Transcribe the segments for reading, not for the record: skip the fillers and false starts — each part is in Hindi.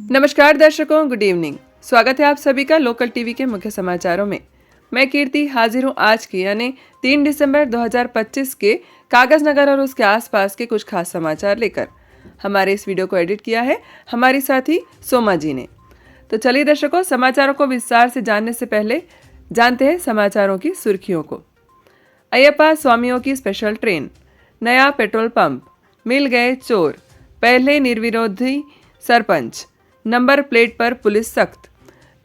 नमस्कार दर्शकों, गुड इवनिंग। स्वागत है आप सभी का लोकल टीवी के मुख्य समाचारों में। मैं कीर्ति हाजिर हूँ आज की यानी 3 दिसंबर 2025 के कागज नगर और उसके आसपास के कुछ खास समाचार लेकर। हमारे इस वीडियो को एडिट किया है हमारी साथी सोमा जी ने। तो चलिए दर्शकों, समाचारों को विस्तार से जानने से पहले जानते हैं समाचारों की सुर्खियों को। अयप्पा स्वामियों की स्पेशल ट्रेन, नया पेट्रोल पंप, मिल गए चोर, पहले निर्विरोधी सरपंच, नंबर प्लेट पर पुलिस सख्त।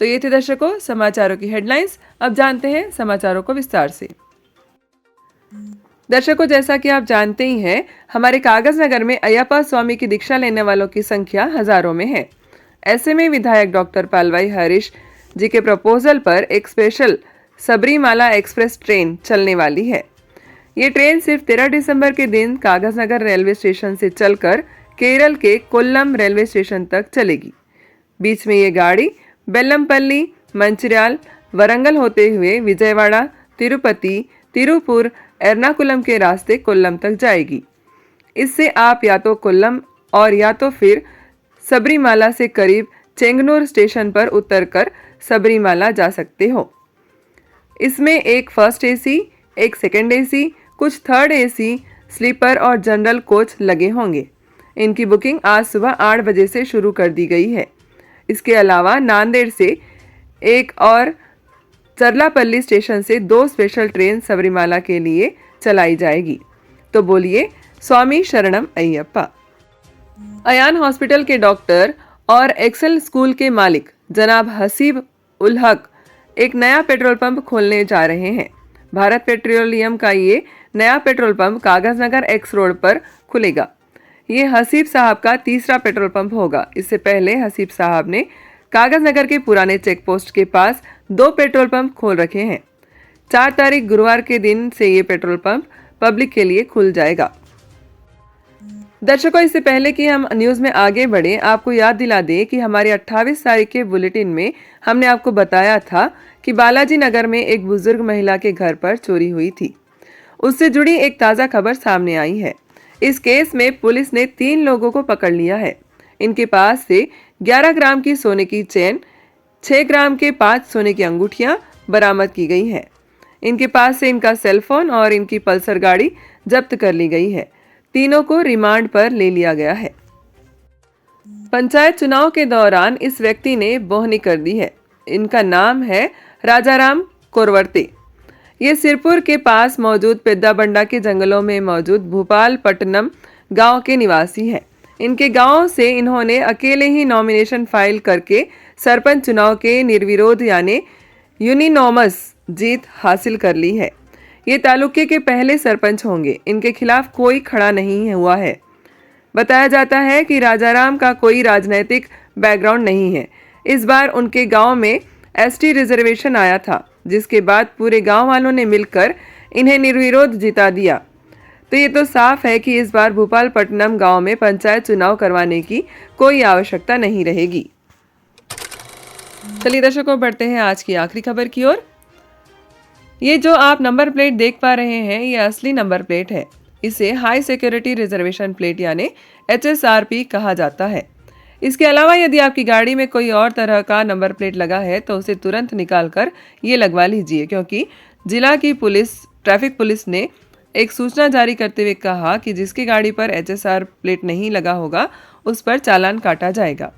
तो ये थे दर्शकों समाचारों की हेडलाइंस। अब जानते हैं समाचारों को विस्तार से। दर्शकों, जैसा कि आप जानते ही हैं, हमारे कागज नगर में अयप्पा स्वामी की दीक्षा लेने वालों की संख्या हजारों में है। ऐसे में विधायक डॉक्टर पालवाई हरीश जी के प्रपोजल पर एक स्पेशल सबरीमाला एक्सप्रेस ट्रेन चलने वाली है। ये ट्रेन सिर्फ 13 दिसंबर के दिन कागज नगर रेलवे स्टेशन से चलकर केरल के कोल्लम रेलवे स्टेशन तक चलेगी। बीच में ये गाड़ी बेल्लमपल्ली, मंचिर्याल, वरंगल होते हुए विजयवाड़ा, तिरुपति, तिरुपुर, एर्नाकुलम के रास्ते कोल्लम तक जाएगी। इससे आप या तो कोल्लम और या तो फिर सबरीमाला से करीब चेंगनूर स्टेशन पर उतरकर सबरीमाला जा सकते हो। इसमें एक फर्स्ट एसी, एक सेकंड एसी, कुछ थर्ड एसी, स्लीपर और जनरल कोच लगे होंगे। इनकी बुकिंग आज सुबह 8 बजे से शुरू कर दी गई है। इसके अलावा नांदेड़ से एक और चरलापल्ली स्टेशन से 2 स्पेशल ट्रेन सबरीमाला के लिए चलाई जाएगी। तो बोलिए स्वामी शरणम अयप्पा। अयान हॉस्पिटल के डॉक्टर और एक्सेल स्कूल के मालिक जनाब हसीब उल हक एक नया पेट्रोल पंप खोलने जा रहे हैं। भारत पेट्रोलियम का ये नया पेट्रोल पंप कागज नगर एक्स रोड पर खुलेगा। ये हसीब साहब का तीसरा पेट्रोल पंप होगा। इससे पहले हसीब साहब ने कागज नगर के पुराने चेक पोस्ट के पास 2 पेट्रोल पंप खोल रखे हैं। 4 तारीख गुरुवार के दिन से ये पेट्रोल पंप पब्लिक के लिए खुल जाएगा। दर्शकों, इससे पहले कि हम न्यूज में आगे बढ़े, आपको याद दिला दें कि हमारे 28 तारीख के बुलेटिन में हमने आपको बताया था कि बालाजी नगर में एक बुजुर्ग महिला के घर पर चोरी हुई थी। उससे जुड़ी एक ताज़ा खबर सामने आई है। इस केस में पुलिस ने 3 लोगों को पकड़ लिया है। इनके पास से 11 ग्राम की सोने की चेन, 6 ग्राम के 5 सोने की अंगूठियां बरामद की गई हैं। इनके पास से इनका सेलफोन और इनकी पल्सर गाड़ी जब्त कर ली गई है। तीनों को रिमांड पर ले लिया गया है। पंचायत चुनाव के दौरान इस व्यक्ति ने बोहनी कर दी है। इनका नाम है राजाराम कोरवर्ते। ये सिरपुर के पास मौजूद पेद्दाबंडा के जंगलों में मौजूद भूपालपट्टनम गांव के निवासी हैं। इनके गांव से इन्होंने अकेले ही नॉमिनेशन फाइल करके सरपंच चुनाव के निर्विरोध यानी यूनिनोमस जीत हासिल कर ली है। ये तालुके के पहले सरपंच होंगे। इनके खिलाफ कोई खड़ा नहीं हुआ है। बताया जाता है कि राजाराम का कोई राजनीतिक बैकग्राउंड नहीं है। इस बार उनके गांव में एसटी रिजर्वेशन आया था, जिसके बाद पूरे गांव वालों ने मिलकर इन्हें निर्विरोध जिता दिया। तो ये तो साफ है कि इस बार भूपालपट्टनम गांव में पंचायत चुनाव करवाने की कोई आवश्यकता नहीं रहेगी। चलिए दर्शकों, बढ़ते हैं आज की आखिरी खबर की ओर। ये जो आप नंबर प्लेट देख पा रहे हैं, ये असली नंबर प्लेट है। इसे हाई सिक्योरिटी रिजर्वेशन प्लेट यानी HSRP कहा जाता है। इसके अलावा यदि आपकी गाड़ी में कोई और तरह का नंबर प्लेट लगा है तो उसे तुरंत निकाल कर ये लगवा लीजिए, क्योंकि जिला की ट्रैफिक पुलिस ने एक सूचना जारी करते हुए कहा कि जिसकी गाड़ी पर HSR प्लेट नहीं लगा होगा उस पर चालान काटा जाएगा।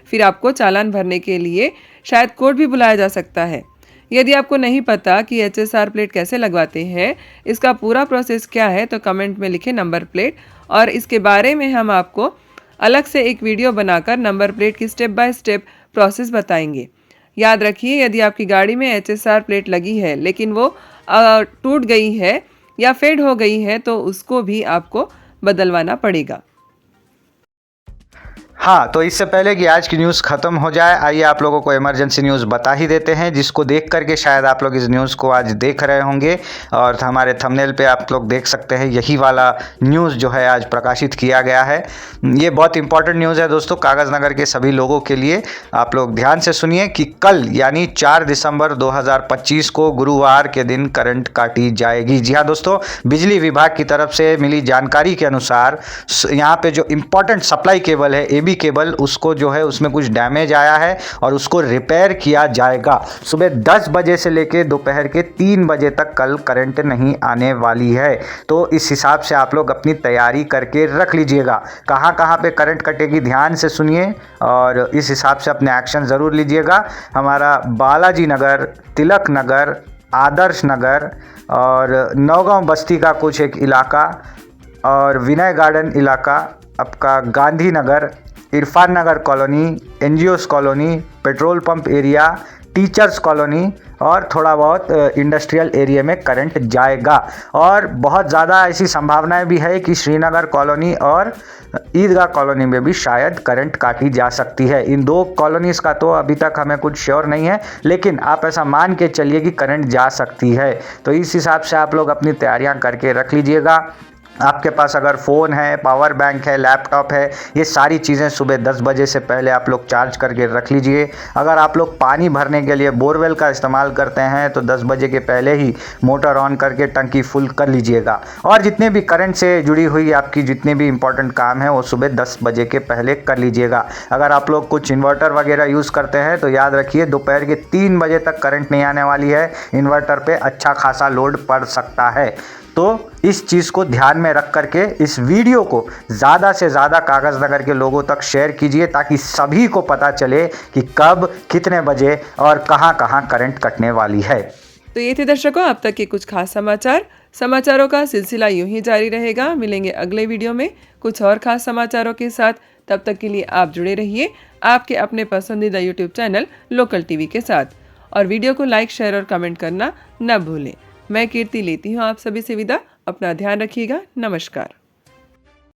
फिर आपको चालान भरने के लिए शायद कोर्ट भी बुलाया जा सकता है। यदि आपको नहीं पता कि HSR प्लेट कैसे लगवाते हैं, इसका पूरा प्रोसेस क्या है, तो कमेंट में लिखें नंबर प्लेट, और इसके बारे में हम आपको अलग से एक वीडियो बनाकर नंबर प्लेट की स्टेप बाय स्टेप प्रोसेस बताएंगे। याद रखिए, यदि आपकी गाड़ी में HSR प्लेट लगी है लेकिन वो टूट गई है या फेड हो गई है तो उसको भी आपको बदलवाना पड़ेगा। हाँ, तो इससे पहले कि आज की न्यूज़ ख़त्म हो जाए, आइए आप लोगों को इमरजेंसी न्यूज़ बता ही देते हैं, जिसको देख करके शायद आप लोग इस न्यूज़ को आज देख रहे होंगे और हमारे थंबनेल पे आप लोग देख सकते हैं यही वाला न्यूज़ जो है आज प्रकाशित किया गया है। ये बहुत इंपॉर्टेंट न्यूज़ है दोस्तों, कागज़ नगर के सभी लोगों के लिए। आप लोग ध्यान से सुनिए कि कल यानी 4 दिसंबर 2025 को गुरुवार के दिन करंट काटी जाएगी। जी हाँ दोस्तों, बिजली विभाग की तरफ से मिली जानकारी के अनुसार यहाँ पे जो इम्पोर्टेंट सप्लाई केबल है यूएसबी केबल उसको जो है उसमें कुछ डैमेज आया है और उसको रिपेयर किया जाएगा। सुबह 10 बजे से लेके दोपहर के 3 बजे तक कल करंट नहीं आने वाली है। तो इस हिसाब से आप लोग अपनी तैयारी करके रख लीजिएगा। कहाँ कहाँ पे करंट कटेगी ध्यान से सुनिए और इस हिसाब से अपने एक्शन ज़रूर लीजिएगा। हमारा बालाजी नगर, तिलक नगर, आदर्श नगर और नौगांव बस्ती का कुछ एक इलाका और विनय गार्डन इलाका, आपका Gandhi Nagar, Irfan Nagar colony, NGOs colony, petrol pump area, teachers colony और थोड़ा बहुत इंडस्ट्रियल एरिया में करंट जाएगा। और बहुत ज़्यादा ऐसी संभावनाएं भी है कि श्रीनगर कॉलोनी और ईदगाह कॉलोनी में भी शायद करंट काटी जा सकती है। इन 2 कॉलोनीज़ का तो अभी तक हमें कुछ श्योर नहीं है, लेकिन आप ऐसा मान के चलिए कि करंट जा सकती है। तो इस हिसाब से आप लोग अपनी तैयारियां करके रख लीजिएगा। आपके पास अगर फ़ोन है, पावर बैंक है, लैपटॉप है, ये सारी चीज़ें सुबह 10 बजे से पहले आप लोग चार्ज करके रख लीजिए। अगर आप लोग पानी भरने के लिए बोरवेल का इस्तेमाल करते हैं तो 10 बजे के पहले ही मोटर ऑन करके टंकी फुल कर लीजिएगा। और जितने भी करंट से जुड़ी हुई आपकी जितने भी इंपॉर्टेंट काम है वो सुबह 10 बजे के पहले कर लीजिएगा। अगर आप लोग कुछ इन्वर्टर वगैरह यूज़ करते हैं तो याद रखिए दोपहर के 3 बजे तक करंट नहीं आने वाली है। इन्वर्टर पे अच्छा खासा लोड पड़ सकता है। तो इस चीज़ को ध्यान में रख करके इस वीडियो को ज़्यादा से ज़्यादा कागज़ नगर के लोगों तक शेयर कीजिए ताकि सभी को पता चले कि कब, कितने बजे और कहां कहां करंट कटने वाली है। तो ये थे दर्शकों अब तक के कुछ खास समाचारों का सिलसिला यूं ही जारी रहेगा। मिलेंगे अगले वीडियो में कुछ और खास समाचारों के साथ। तब तक के लिए आप जुड़े रहिए आपके अपने पसंदीदा यूट्यूब चैनल लोकल टीवी के साथ और वीडियो को लाइक, शेयर और कमेंट करना न भूलें। मैं कीर्ति लेती हूँ आप सभी से विदा। अपना ध्यान रखिएगा। नमस्कार।